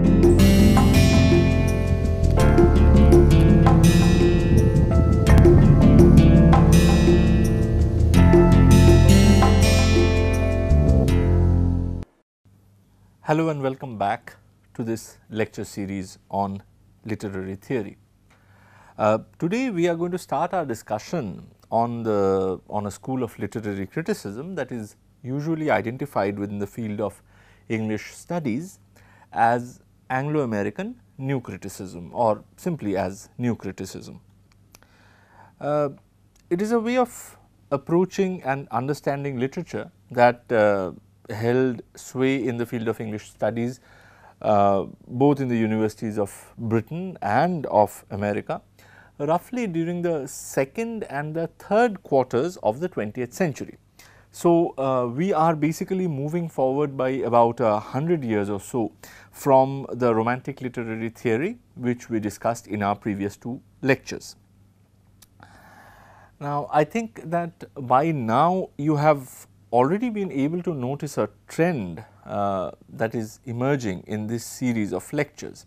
Hello and welcome back to this lecture series on literary theory. Today we are going to start our discussion on a school of literary criticism that is usually identified within the field of English studies as Anglo-American new criticism or simply as new criticism. It is a way of approaching and understanding literature that held sway in the field of English studies both in the universities of Britain and of America roughly during the second and the third quarters of the 20th century. So, we are basically moving forward by about 100 years or so from the Romantic literary theory which we discussed in our previous two lectures. Now, I think that by now you have already been able to notice a trend that is emerging in this series of lectures.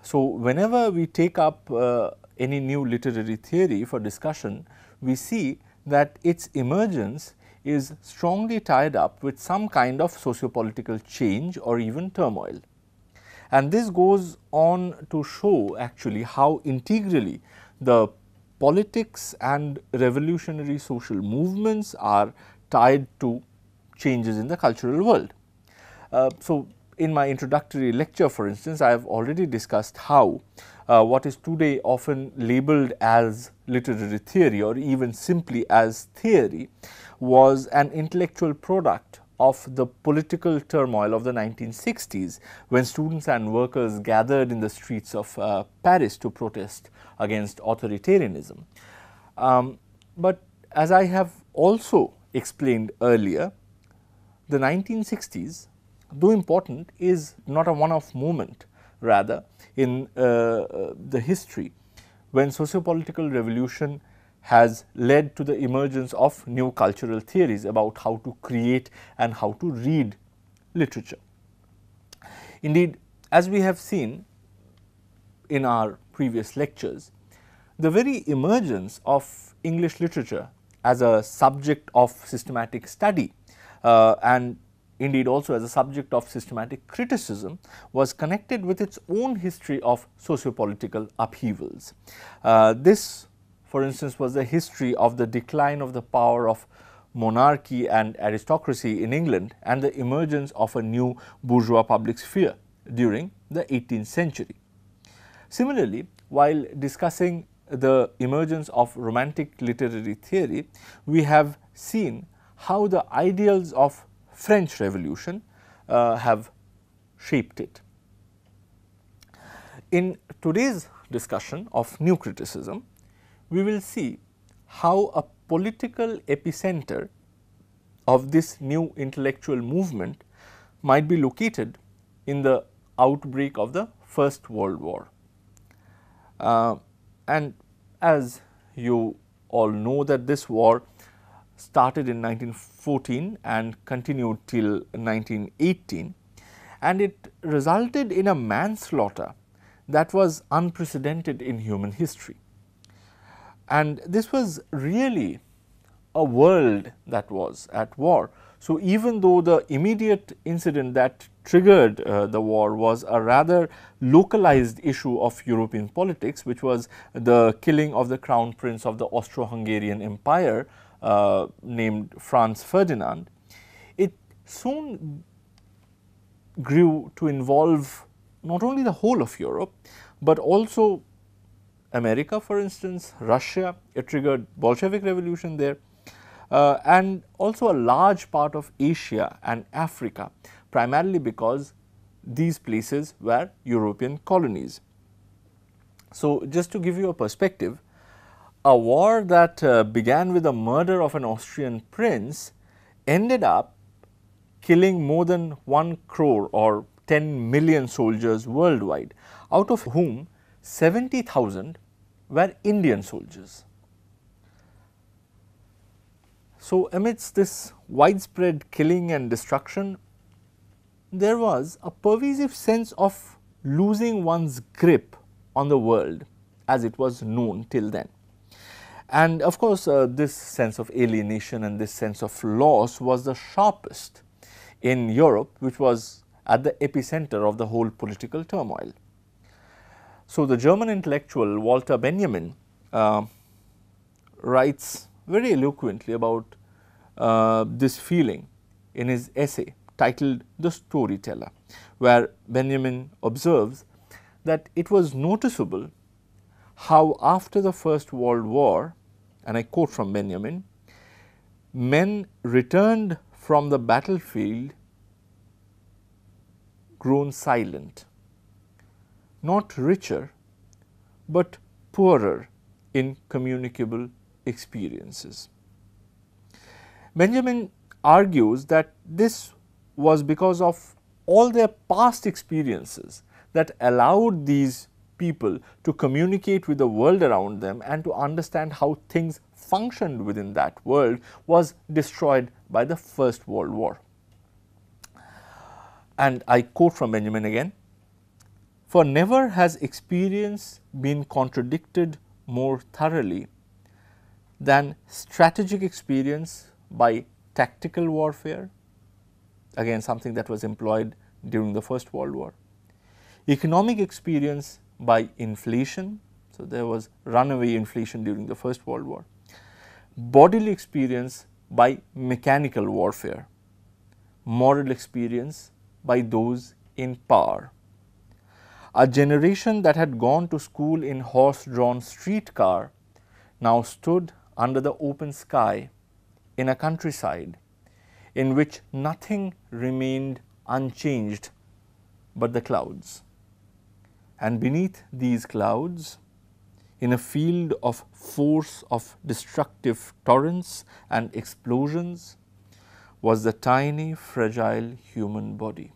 So, whenever we take up any new literary theory for discussion, we see that its emergence is strongly tied up with some kind of sociopolitical change or even turmoil. And this goes on to show actually how integrally the politics and revolutionary social movements are tied to changes in the cultural world. So, in my introductory lecture for instance, I have already discussed how what is today often labeled as literary theory or even simply as theory was an intellectual product of the political turmoil of the 1960s, when students and workers gathered in the streets of Paris to protest against authoritarianism. But as I have also explained earlier, the 1960s, though important, is not a one-off moment, rather in the history when sociopolitical revolution has led to the emergence of new cultural theories about how to create and how to read literature. Indeed, as we have seen in our previous lectures, the very emergence of English literature as a subject of systematic study and indeed also as a subject of systematic criticism was connected with its own history of sociopolitical upheavals. This, for instance, was the history of the decline of the power of monarchy and aristocracy in England and the emergence of a new bourgeois public sphere during the 18th century. Similarly, while discussing the emergence of Romantic literary theory, we have seen how the ideals of French Revolution have shaped it. In today's discussion of new criticism, we will see how a political epicenter of this new intellectual movement might be located in the outbreak of the First World War. And as you all know that this war started in 1914 and continued till 1918, and it resulted in a manslaughter that was unprecedented in human history. And this was really a world that was at war. So, even though the immediate incident that triggered the war was a rather localized issue of European politics, which was the killing of the crown prince of the Austro-Hungarian Empire named Franz Ferdinand, it soon grew to involve not only the whole of Europe, but also America, for instance, Russia. It triggered Bolshevik revolution there, and also a large part of Asia and Africa, primarily because these places were European colonies. So, just to give you a perspective, a war that began with the murder of an Austrian prince ended up killing more than 1 crore or 10 million soldiers worldwide, out of whom 70,000 were Indian soldiers. So, amidst this widespread killing and destruction, there was a pervasive sense of losing one's grip on the world as it was known till then. And of course, this sense of alienation and this sense of loss was the sharpest in Europe, which was at the epicenter of the whole political turmoil. So, the German intellectual Walter Benjamin writes very eloquently about this feeling in his essay titled The Storyteller, where Benjamin observes that it was noticeable how after the First World War, and I quote from Benjamin, men returned from the battlefield grown silent, not richer, but poorer in communicable experiences. Benjamin argues that this was because of all their past experiences that allowed these people to communicate with the world around them and to understand how things functioned within that world was destroyed by the First World War. And I quote from Benjamin again, "For never has experience been contradicted more thoroughly than strategic experience by tactical warfare," again something that was employed during the First World War, economic experience by inflation, so there was runaway inflation during the First World War, bodily experience by mechanical warfare, moral experience by those in power. A generation that had gone to school in horse-drawn streetcar now stood under the open sky in a countryside in which nothing remained unchanged but the clouds. And beneath these clouds, in a field of force of destructive torrents and explosions, was the tiny, fragile human body.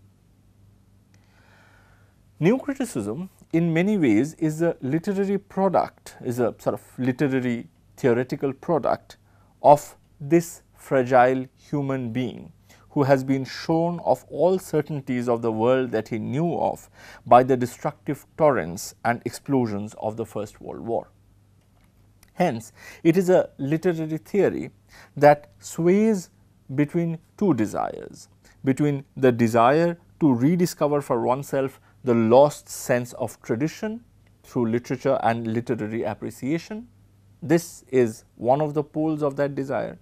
New criticism in many ways is a literary product, is a sort of literary theoretical product of this fragile human being who has been shown of all certainties of the world that he knew of by the destructive torrents and explosions of the First World War. Hence, it is a literary theory that sways between two desires, between the desire to rediscover for oneself the lost sense of tradition through literature and literary appreciation. This is one of the poles of that desire,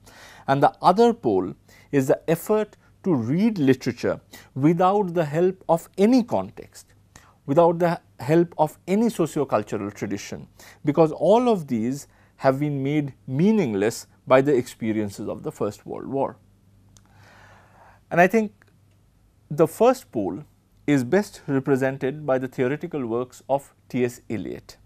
and the other pole is the effort to read literature without the help of any context, without the help of any socio-cultural tradition, because all of these have been made meaningless by the experiences of the First World War. And I think the first pole is best represented by the theoretical works of T.S. Eliot,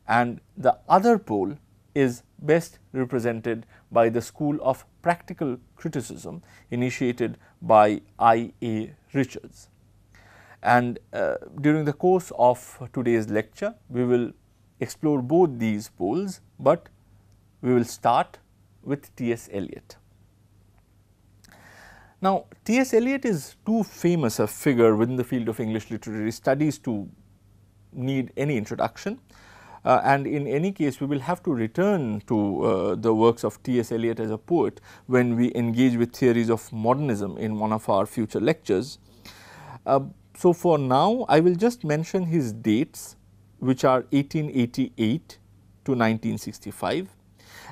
and the other pole is best represented by the school of practical criticism initiated by I.A. Richards. And during the course of today's lecture, we will explore both these poles, but we will start with T.S. Eliot. Now, T.S. Eliot is too famous a figure within the field of English literary studies to need any introduction, and in any case we will have to return to the works of T.S. Eliot as a poet when we engage with theories of modernism in one of our future lectures. So, for now I will just mention his dates, which are 1888 to 1965,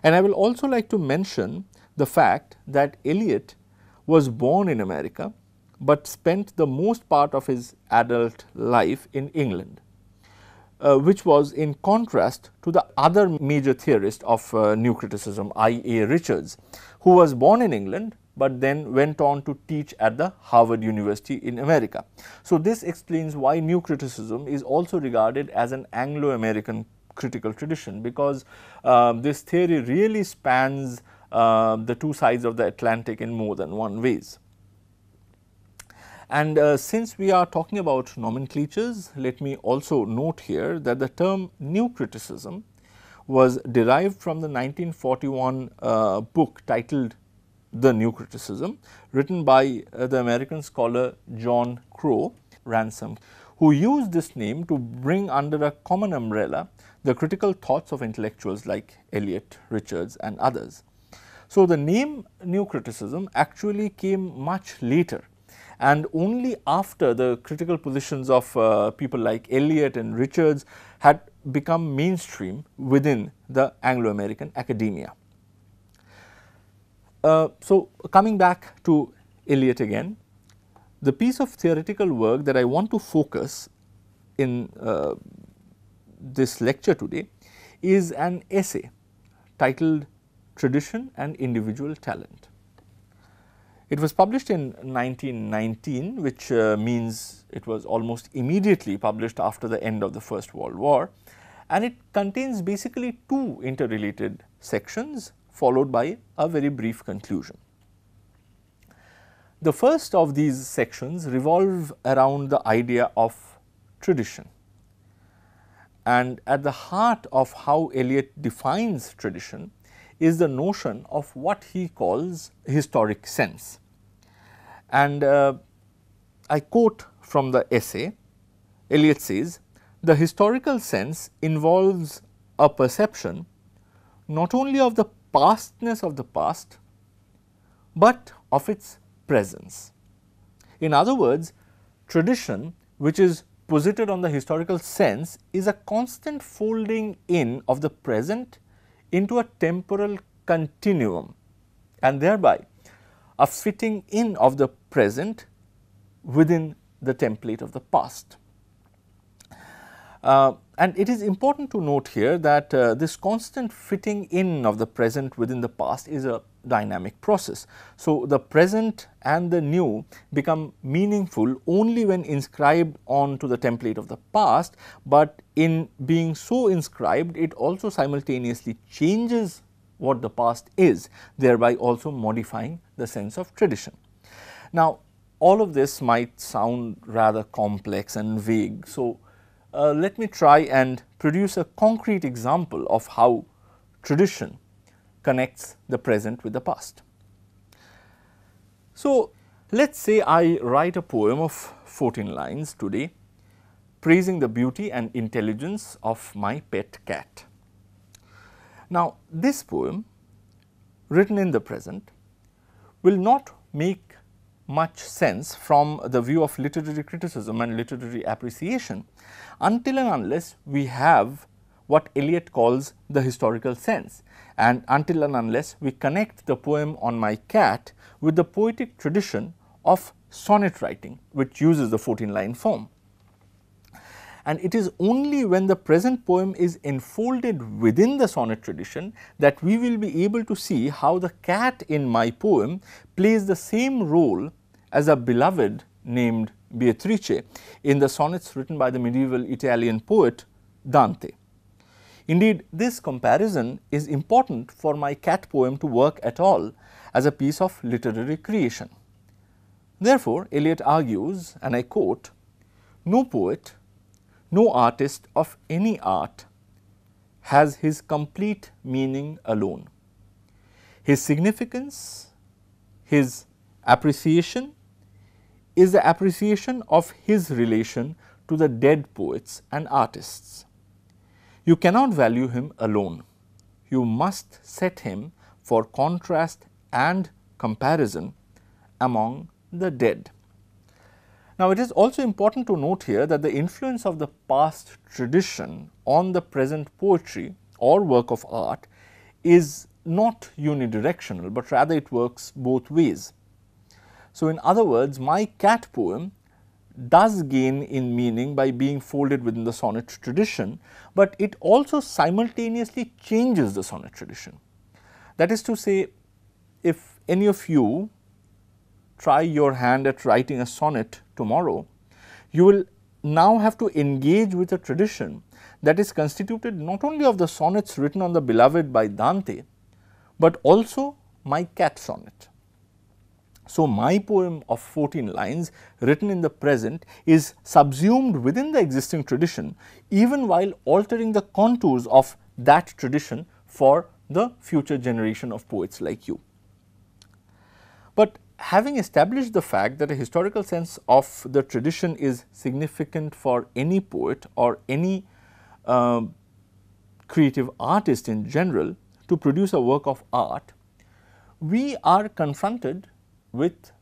and I will also like to mention the fact that Eliot was born in America, but spent the most part of his adult life in England, which was in contrast to the other major theorist of new criticism, I.A. Richards, who was born in England, but then went on to teach at the Harvard University in America. So, this explains why new criticism is also regarded as an Anglo-American critical tradition, because this theory really spans the two sides of the Atlantic in more than one ways. And since we are talking about nomenclatures, let me also note here that the term new criticism was derived from the 1941 book titled The New Criticism, written by the American scholar John Crow Ransom, who used this name to bring under a common umbrella the critical thoughts of intellectuals like Eliot, Richards and others. So, the name New Criticism actually came much later, and only after the critical positions of people like Eliot and Richards had become mainstream within the Anglo-American academia. So, coming back to Eliot again, the piece of theoretical work that I want to focus in this lecture today is an essay titled Tradition and Individual Talent. It was published in 1919, which means it was almost immediately published after the end of the First World War, and it contains basically two interrelated sections followed by a very brief conclusion. The first of these sections revolve around the idea of tradition, and at the heart of how Eliot defines tradition is the notion of what he calls historic sense. And I quote from the essay. Eliot says, "The historical sense involves a perception not only of the pastness of the past, but of its presence." In other words, tradition, which is posited on the historical sense, is a constant folding in of the present into a temporal continuum, and thereby a fitting in of the present within the template of the past. And it is important to note here that this constant fitting in of the present within the past is a dynamic process. So, the present and the new become meaningful only when inscribed onto the template of the past, but in being so inscribed, it also simultaneously changes what the past is, thereby also modifying the sense of tradition. Now, all of this might sound rather complex and vague. So, let me try and produce a concrete example of how tradition connects the present with the past. So, let us say I write a poem of 14 lines today praising the beauty and intelligence of my pet cat. Now, this poem written in the present will not make much sense from the view of literary criticism and literary appreciation until and unless we have what Eliot calls the historical sense, and until and unless we connect the poem on my cat with the poetic tradition of sonnet writing, which uses the 14-line form. And it is only when the present poem is enfolded within the sonnet tradition that we will be able to see how the cat in my poem plays the same role as a beloved named Beatrice in the sonnets written by the medieval Italian poet Dante. Indeed, this comparison is important for my cat poem to work at all as a piece of literary creation. Therefore, Eliot argues, and I quote, "No poet, no artist of any art has his complete meaning alone. His significance, his appreciation is the appreciation of his relation to the dead poets and artists. You cannot value him alone. You must set him for contrast and comparison among the dead." Now, it is also important to note here that the influence of the past tradition on the present poetry or work of art is not unidirectional, but rather it works both ways. So, in other words, my cat poem does gain in meaning by being folded within the sonnet tradition, but it also simultaneously changes the sonnet tradition. That is to say, if any of you try your hand at writing a sonnet tomorrow, you will now have to engage with a tradition that is constituted not only of the sonnets written on the beloved by Dante, but also my cat sonnet. So, my poem of 14 lines written in the present is subsumed within the existing tradition, even while altering the contours of that tradition for the future generation of poets like you. But having established the fact that a historical sense of the tradition is significant for any poet or any creative artist in general to produce a work of art, we are confronted with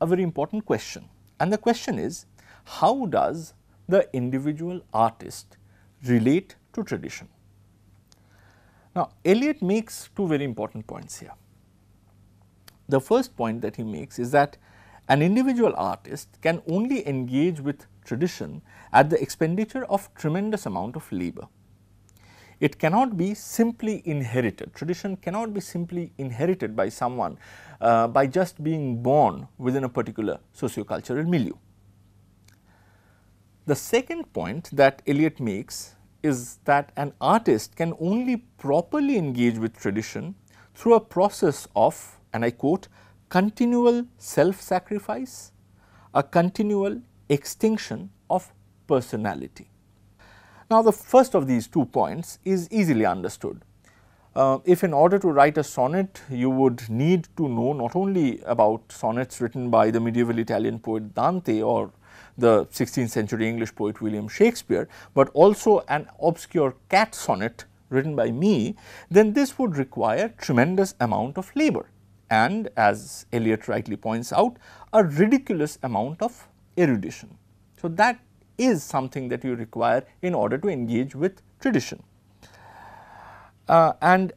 a very important question, and the question is, how does the individual artist relate to tradition? Now, Eliot makes two very important points here. The first point that he makes is that an individual artist can only engage with tradition at the expenditure of tremendous amount of labor. It cannot be simply inherited. Tradition cannot be simply inherited by someone by just being born within a particular sociocultural milieu. The second point that Eliot makes is that an artist can only properly engage with tradition through a process of, and I quote, continual self-sacrifice, a continual extinction of personality. Now, the first of these 2 points is easily understood. If in order to write a sonnet, you would need to know not only about sonnets written by the medieval Italian poet Dante or the 16th century English poet William Shakespeare, but also an obscure cat sonnet written by me, then this would require tremendous amount of labor and, as Eliot rightly points out, a ridiculous amount of erudition. So, that is something that you require in order to engage with tradition. And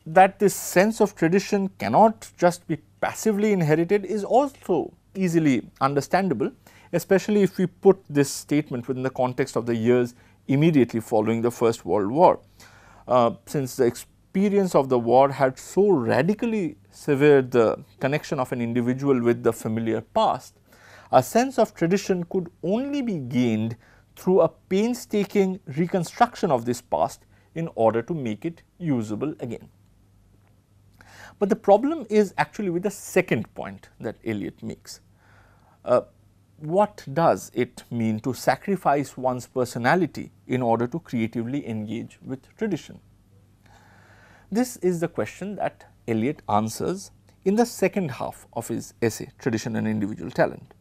that this sense of tradition cannot just be passively inherited is also easily understandable, especially if we put this statement within the context of the years immediately following the First World War. Since the experience of the war had so radically severed the connection of an individual with the familiar past, a sense of tradition could only be gained through a painstaking reconstruction of this past in order to make it usable again. But the problem is actually with the second point that Eliot makes. What does it mean to sacrifice one's personality in order to creatively engage with tradition? This is the question that Eliot answers in the second half of his essay, Tradition and Individual Talent.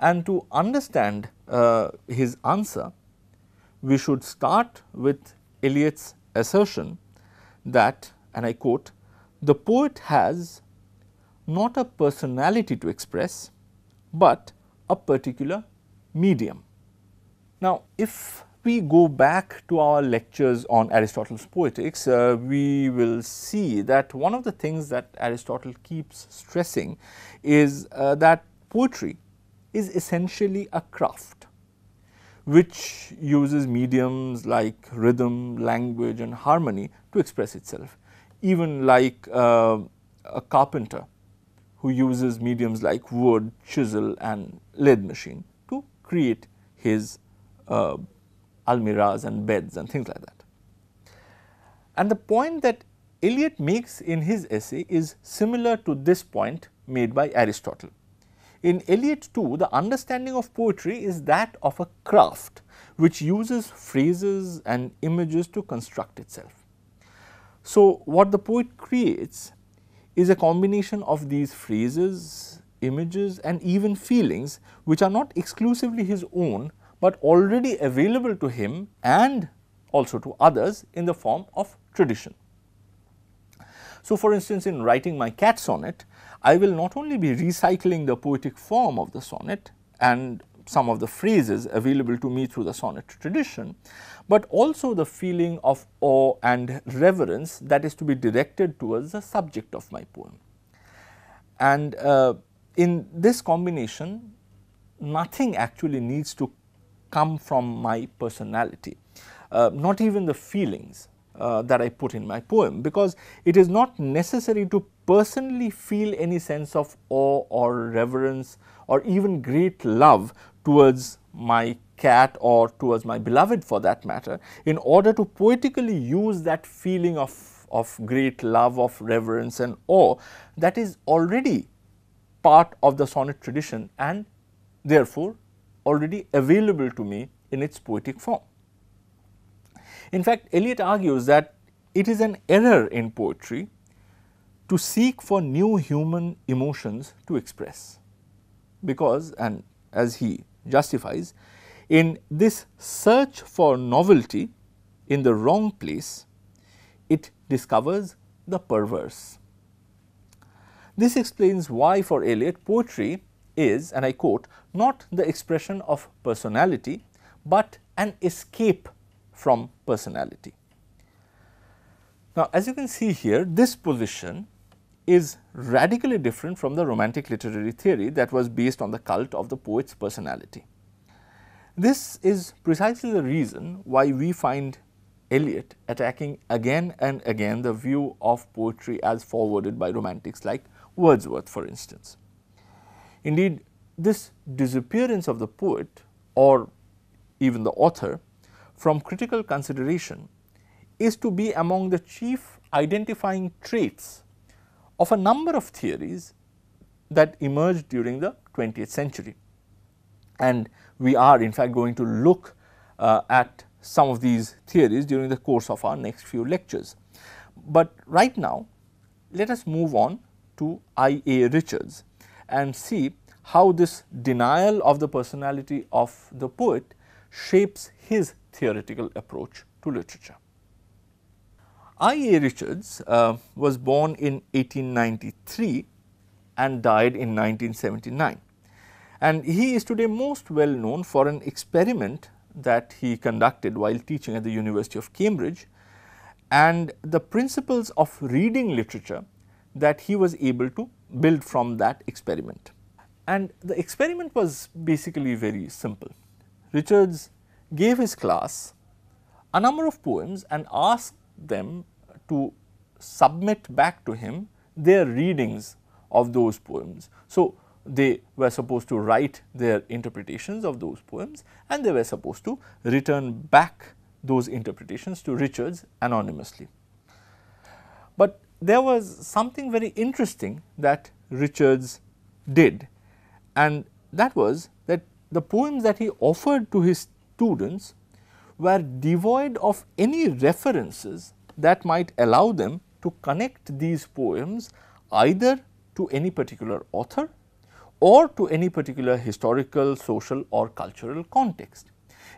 And to understand his answer, we should start with Eliot's assertion that, and I quote, "The poet has not a personality to express, but a particular medium." Now, if we go back to our lectures on Aristotle's Poetics, we will see that one of the things that Aristotle keeps stressing is that poetry is essentially a craft which uses mediums like rhythm, language and harmony to express itself, even like a carpenter who uses mediums like wood, chisel and lathe machine to create his almirahs and beds and things like that. And the point that Eliot makes in his essay is similar to this point made by Aristotle. In Eliot too, the understanding of poetry is that of a craft which uses phrases and images to construct itself. So, what the poet creates is a combination of these phrases, images and even feelings which are not exclusively his own, but already available to him and also to others in the form of tradition. So, for instance, in writing my cat sonnet, I will not only be recycling the poetic form of the sonnet and some of the phrases available to me through the sonnet tradition, but also the feeling of awe and reverence that is to be directed towards the subject of my poem. And in this combination, nothing actually needs to come from my personality, not even the feelings that I put in my poem, because it is not necessary to personally feel any sense of awe or reverence or even great love towards my cat or towards my beloved for that matter, in order to poetically use that feeling of great love, of reverence and awe that is already part of the sonnet tradition and therefore already available to me in its poetic form. In fact, Eliot argues that it is an error in poetry to seek for new human emotions to express, because, and as he justifies, in this search for novelty in the wrong place, it discovers the perverse. This explains why for Eliot poetry is, and I quote, not the expression of personality, but an escape from personality. Now, as you can see here, this position is radically different from the Romantic literary theory that was based on the cult of the poet's personality. This is precisely the reason why we find Eliot attacking again and again the view of poetry as forwarded by Romantics like Wordsworth, for instance. Indeed, this disappearance of the poet or even the author from critical consideration is to be among the chief identifying traits of a number of theories that emerged during the 20th century. And we are in fact going to look at some of these theories during the course of our next few lectures. But right now, let us move on to I.A. Richards and see how this denial of the personality of the poet shapes his theoretical approach to literature. I.A. Richards was born in 1893 and died in 1979, and he is today most well known for an experiment that he conducted while teaching at the University of Cambridge and the principles of reading literature that he was able to build from that experiment. And the experiment was basically very simple. Richards gave his class a number of poems and asked them to submit back to him their readings of those poems. So, they were supposed to write their interpretations of those poems and they were supposed to return back those interpretations to Richards anonymously. But there was something very interesting that Richards did, and that was that the poems that he offered to his students were devoid of any references that might allow them to connect these poems either to any particular author or to any particular historical, social or cultural context.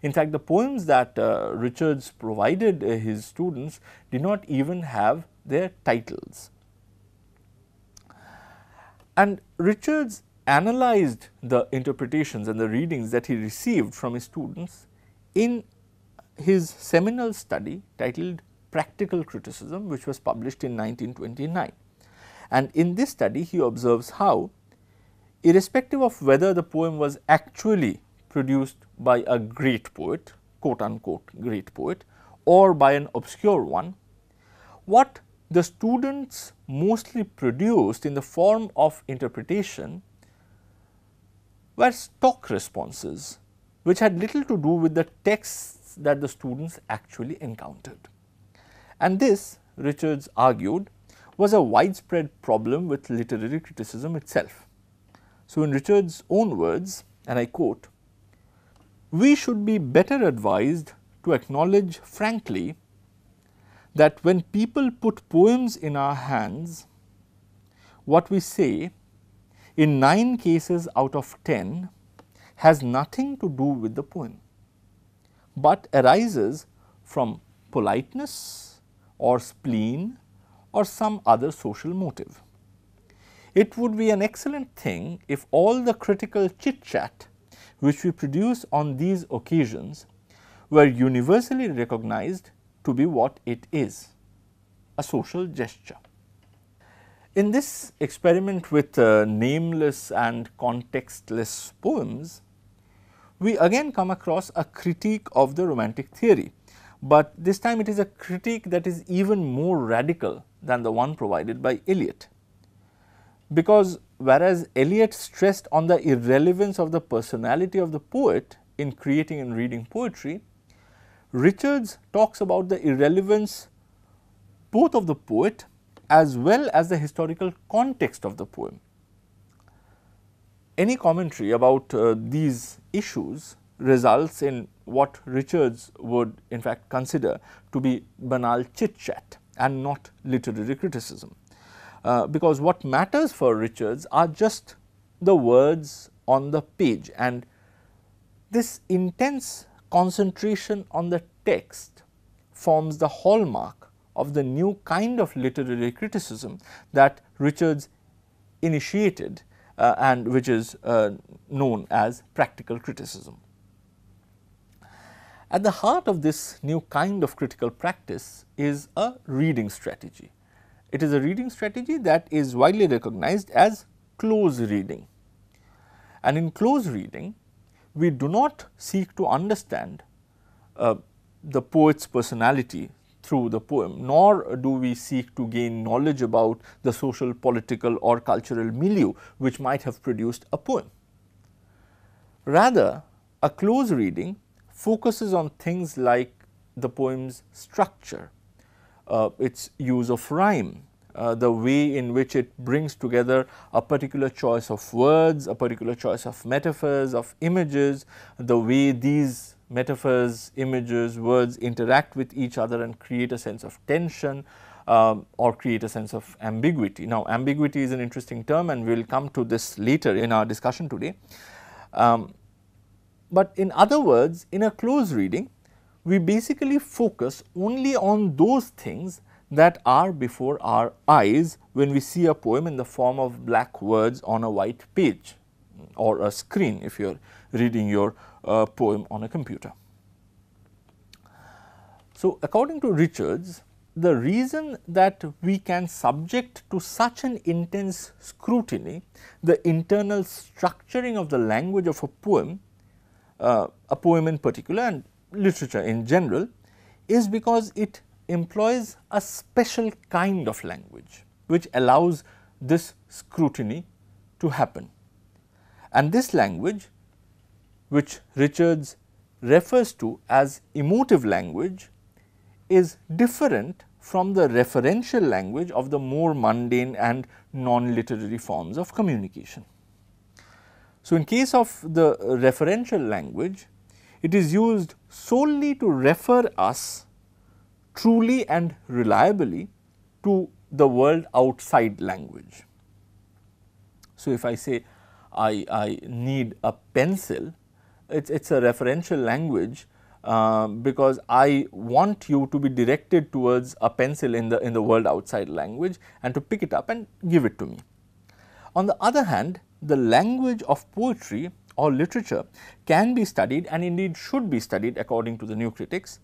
In fact, the poems that Richards provided his students did not even have their titles. And Richards analyzed the interpretations and the readings that he received from his students in his seminal study titled Practical Criticism, which was published in 1929. And in this study, he observes how, irrespective of whether the poem was actually produced by a great poet, quote unquote great poet, or by an obscure one, what the students mostly produced in the form of interpretation were stock responses, which had little to do with the texts that the students actually encountered. And this, Richards argued, was a widespread problem with literary criticism itself. So, in Richards' own words, and I quote, "We should be better advised to acknowledge frankly that when people put poems in our hands, what we say in 9 cases out of 10 has nothing to do with the poem, but arises from politeness or spleen or some other social motive. It would be an excellent thing if all the critical chit-chat which we produce on these occasions were universally recognized to be what it is, a social gesture." In this experiment with nameless and contextless poems, we again come across a critique of the Romantic theory, but this time it is a critique that is even more radical than the one provided by Eliot. Because whereas Eliot stressed on the irrelevance of the personality of the poet in creating and reading poetry, Richards talks about the irrelevance both of the poet as well as the historical context of the poem. Any commentary about these issues results in what Richards would in fact consider to be banal chit-chat and not literary criticism. because what matters for Richards are just the words on the page, and this intense concentration on the text forms the hallmark of the new kind of literary criticism that Richards initiated and which is known as practical criticism. At the heart of this new kind of critical practice is a reading strategy. It is a reading strategy that is widely recognized as close reading. And in close reading, we do not seek to understand the poet's personality through the poem, nor do we seek to gain knowledge about the social, political or cultural milieu which might have produced a poem. Rather, a close reading focuses on things like the poem's structure, its use of rhyme, the way in which it brings together a particular choice of words, a particular choice of metaphors, of images, the way these metaphors, images, words interact with each other and create a sense of tension or create a sense of ambiguity. Now, ambiguity is an interesting term and we will come to this later in our discussion today. But in other words, in a close reading, we basically focus only on those things that are before our eyes when we see a poem in the form of black words on a white page or a screen if you are reading your poem on a computer. So, according to Richards, the reason that we can subject to such an intense scrutiny the internal structuring of the language of a poem in particular and literature in general, is because it employs a special kind of language which allows this scrutiny to happen. And this language, which Richards refers to as emotive language, is different from the referential language of the more mundane and non-literary forms of communication. So, in case of the referential language, it is used solely to refer us truly and reliably to the world outside language. So, if I say I need a pencil, it is a referential language because I want you to be directed towards a pencil in the world outside language and to pick it up and give it to me. On the other hand, the language of poetry or literature can be studied and indeed should be studied according to the new critics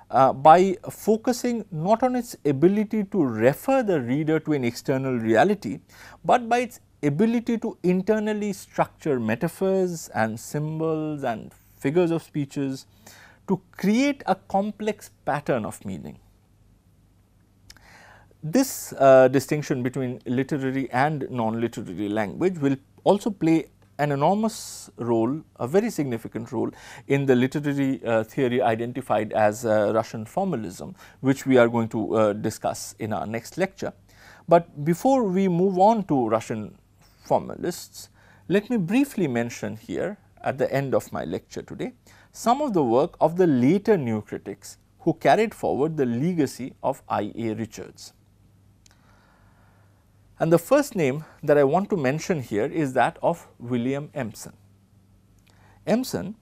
by focusing not on its ability to refer the reader to an external reality, but by its ability to internally structure metaphors and symbols and figures of speeches to create a complex pattern of meaning. This distinction between literary and non-literary language will also play an enormous role, a very significant role in the literary theory identified as Russian formalism, which we are going to discuss in our next lecture. But before we move on to Russian formalists, let me briefly mention here at the end of my lecture today some of the work of the later new critics who carried forward the legacy of I.A. Richards. And the first name that I want to mention here is that of William Empson. Empson,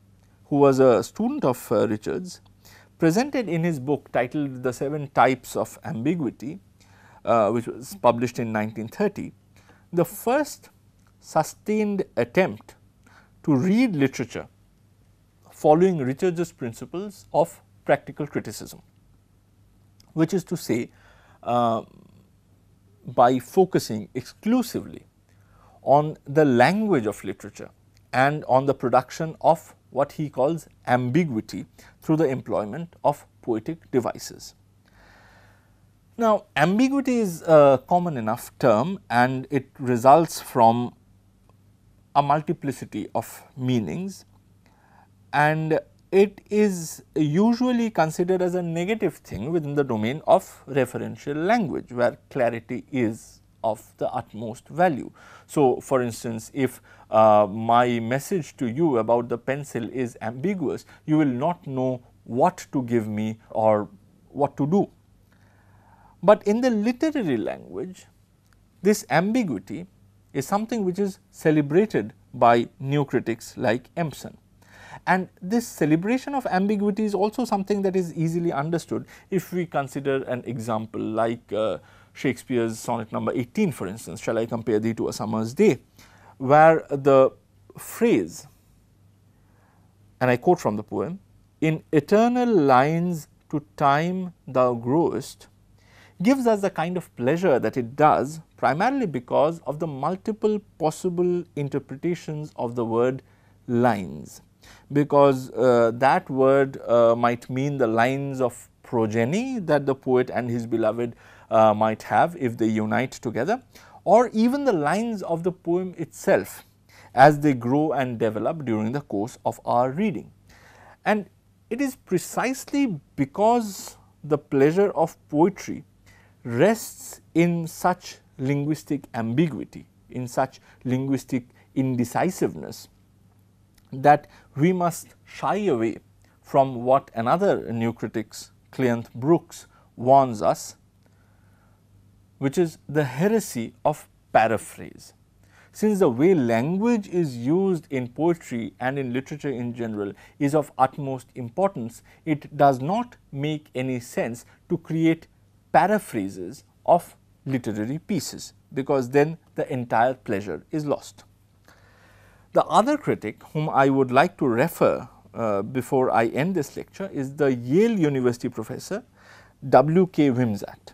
who was a student of Richards, presented in his book titled The 7 Types of Ambiguity, which was published in 1930, the first sustained attempt to read literature following Richards' principles of practical criticism, which is to say, by focusing exclusively on the language of literature and on the production of what he calls ambiguity through the employment of poetic devices. Now, ambiguity is a common enough term and it results from a multiplicity of meanings, and it is usually considered as a negative thing within the domain of referential language, where clarity is of the utmost value. So, for instance, if my message to you about the pencil is ambiguous, you will not know what to give me or what to do. But in the literary language, this ambiguity is something which is celebrated by new critics like Empson. And this celebration of ambiguity is also something that is easily understood if we consider an example like Shakespeare's sonnet number 18, for instance, "Shall I compare thee to a summer's day," where the phrase, and I quote from the poem, "In eternal lines to time thou growest," gives us the kind of pleasure that it does, primarily because of the multiple possible interpretations of the word lines, because that word might mean the lines of progeny that the poet and his beloved might have if they unite together, or even the lines of the poem itself as they grow and develop during the course of our reading. And it is precisely because the pleasure of poetry rests in such linguistic ambiguity, in such linguistic indecisiveness, that we must shy away from what another new critic, Cleanth Brooks, warns us, which is the heresy of paraphrase. Since the way language is used in poetry and in literature in general is of utmost importance, it does not make any sense to create paraphrases of literary pieces, because then the entire pleasure is lost. The other critic whom I would like to refer before I end this lecture is the Yale University professor W. K. Wimsatt,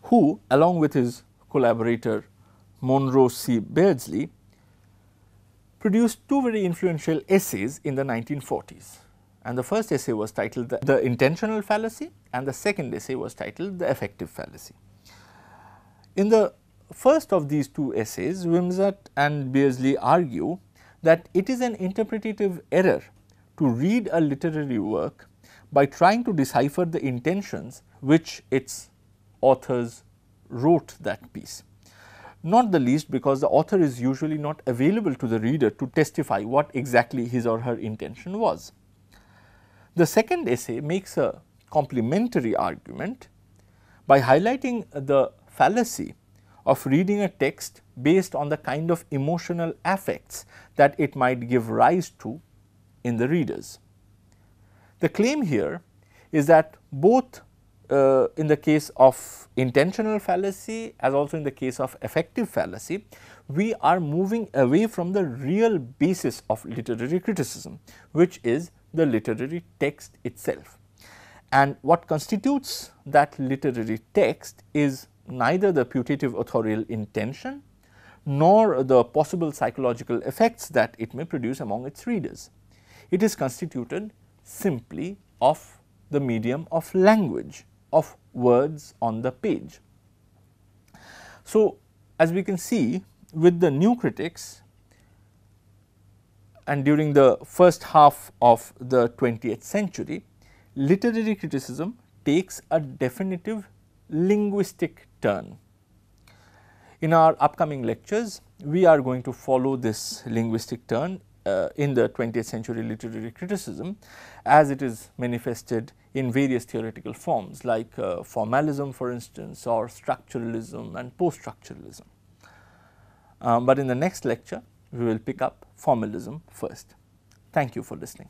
who, along with his collaborator Monroe C. Beardsley, produced two very influential essays in the 1940s. And the first essay was titled The Intentional Fallacy, and the second essay was titled The Affective Fallacy. In the first of these two essays, Wimsatt and Beardsley argue that it is an interpretative error to read a literary work by trying to decipher the intentions which its authors wrote that piece. Not the least because the author is usually not available to the reader to testify what exactly his or her intention was. The second essay makes a complementary argument by highlighting the fallacy of reading a text based on the kind of emotional affects that it might give rise to in the readers. The claim here is that both in the case of intentional fallacy as also in the case of affective fallacy, we are moving away from the real basis of literary criticism, which is the literary text itself. And what constitutes that literary text is neither the putative authorial intention nor the possible psychological effects that it may produce among its readers. It is constituted simply of the medium of language, of words on the page. So, as we can see with the new critics and during the first half of the 20th century, literary criticism takes a definitive linguistic turn. In our upcoming lectures, we are going to follow this linguistic turn in the 20th century literary criticism as it is manifested in various theoretical forms like formalism, for instance, or structuralism and post-structuralism. But in the next lecture, we will pick up formalism first. Thank you for listening.